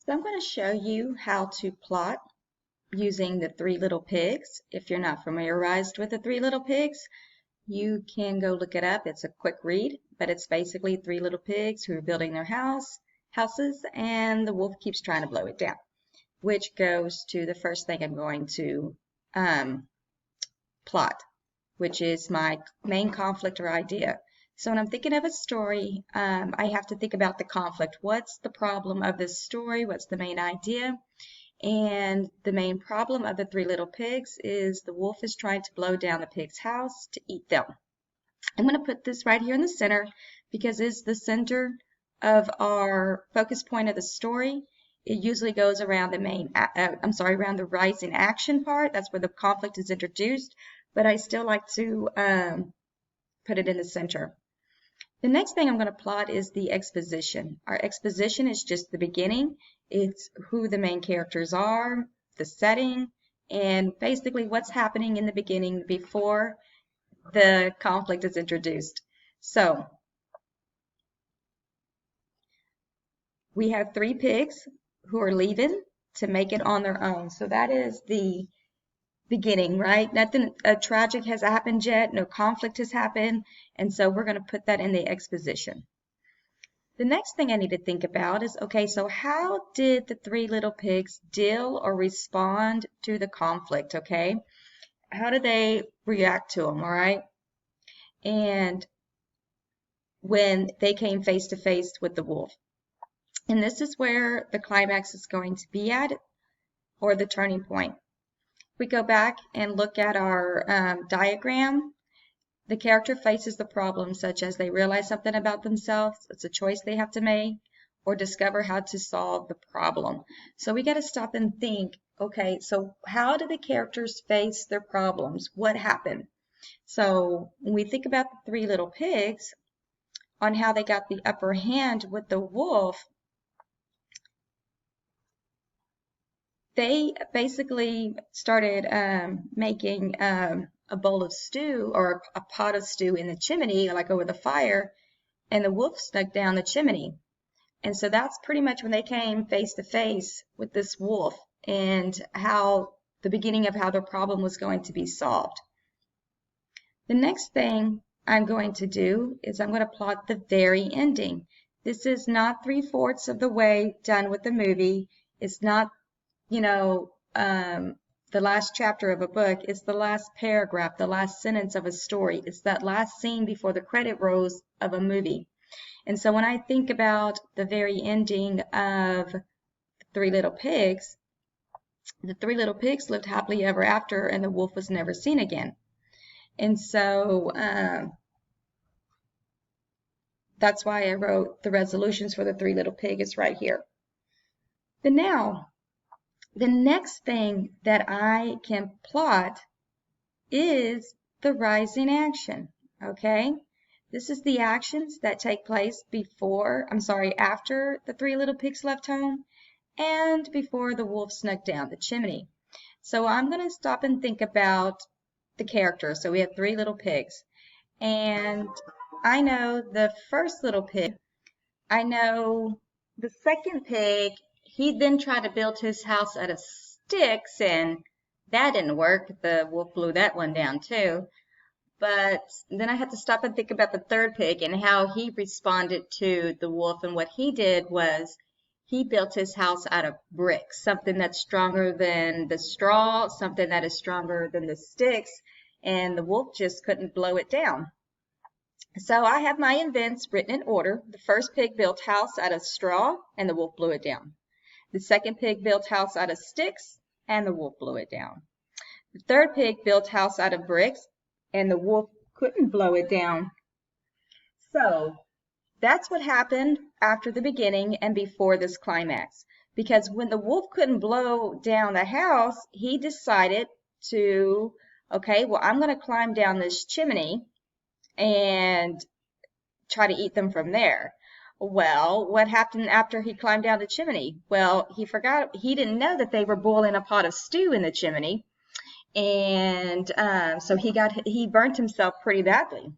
So I'm going to show you how to plot using the Three Little Pigs. If you're not familiarized with the Three Little Pigs, you can go look it up. It's a quick read, but it's basically three little pigs who are building their houses, and the wolf keeps trying to blow it down, which goes to the first thing I'm going to plot, which is my main conflict or idea. So when I'm thinking of a story, I have to think about the conflict. What's the problem of this story? What's the main idea? And the main problem of the Three Little Pigs is the wolf is trying to blow down the pig's house to eat them. I'm going to put this right here in the center because it's the center of our focus point of the story. It usually goes around the around the rising action part. That's where the conflict is introduced, but I still like to put it in the center. The next thing I'm going to plot is the exposition. Our exposition is just the beginning. It's who the main characters are, the setting, and basically what's happening in the beginning before the conflict is introduced. So we have three pigs who are leaving to make it on their own. So that is the beginning, right? Nothing tragic has happened yet, no conflict has happened, and so we're going to put that in the exposition. The next thing I need to think about is, okay, so how did the three little pigs deal or respond to the conflict, okay? How did they react to them, all right? And when they came face to face with the wolf. And this is where the climax is going to be at, or the turning point. We go back and look at our diagram. The character faces the problem, such as they realize something about themselves, it's a choice they have to make, or discover how to solve the problem. So we got to stop and think, okay, so how do the characters face their problems? What happened? So when we think about the three little pigs, on how they got the upper hand with the wolf, they basically started making a bowl of stew or a pot of stew in the chimney, like over the fire, and the wolf snuck down the chimney. And so that's pretty much when they came face to face with this wolf and how the beginning of how their problem was going to be solved. The next thing I'm going to do is I'm going to plot the very ending. This is not 3/4 of the way done with the movie. It's not, you know, the last chapter of a book. It's the last paragraph, the last sentence of a story. It's that last scene before the credit rolls of a movie. And so when I think about the very ending of Three Little Pigs, the three little pigs lived happily ever after, and the wolf was never seen again. And so that's why I wrote the resolutions for the Three Little Pigs right here. But now, the next thing that I can plot is the rising action, okay? This is the actions that take place after the three little pigs left home and before the wolf snuck down the chimney. So I'm going to stop and think about the characters. So we have three little pigs, and I know the first little pig. I know the second pig. He then tried to build his house out of sticks, and that didn't work. The wolf blew that one down too. But then I had to stop and think about the third pig and how he responded to the wolf. And what he did was he built his house out of bricks, something that's stronger than the straw, something that is stronger than the sticks, and the wolf just couldn't blow it down. So I have my events written in order. The first pig built house out of straw, and the wolf blew it down. The second pig built house out of sticks, and the wolf blew it down. The third pig built house out of bricks, and the wolf couldn't blow it down. So that's what happened after the beginning and before this climax. Because when the wolf couldn't blow down the house, he decided to, okay, well, I'm going to climb down this chimney and try to eat them from there. Well, what happened after he climbed down the chimney? Well, he didn't know that they were boiling a pot of stew in the chimney, and so he burnt himself pretty badly.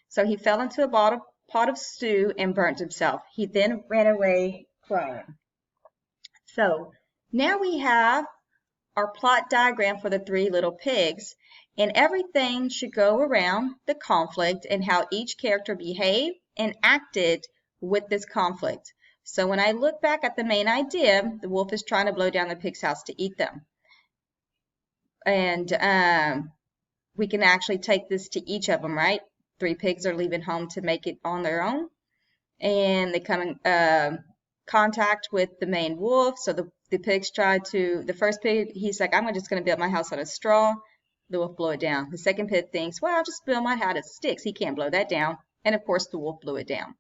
So he fell into a pot of stew and burnt himself. He then ran away crying. So now we have our plot diagram for the three little pigs, and everything should go around the conflict and how each character behaved and acted with this conflict. So when I look back at the main idea, the wolf is trying to blow down the pig's house to eat them. And we can actually take this to each of them, right? Three pigs are leaving home to make it on their own, and they come in contact with the main wolf. So the pigs try to, the first pig, he's like, I'm just going to build my house out of straw. The wolf blew it down. The second pig thinks, well, I'll just build my house out of sticks. He can't blow that down. And of course, the wolf blew it down.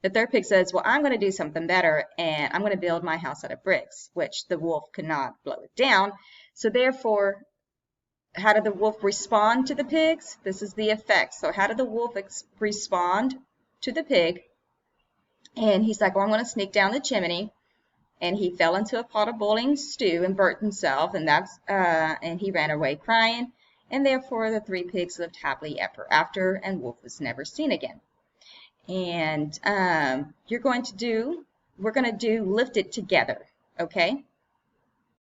The third pig says, well, I'm going to do something better, and I'm going to build my house out of bricks, which the wolf could not blow it down. So therefore, how did the wolf respond to the pigs? This is the effect. So how did the wolf respond to the pig? And he's like, well, I'm going to sneak down the chimney. And he fell into a pot of boiling stew and burnt himself. And he ran away crying. And therefore, the three pigs lived happily ever after, and wolf was never seen again. And we're going to do lift it together. Okay.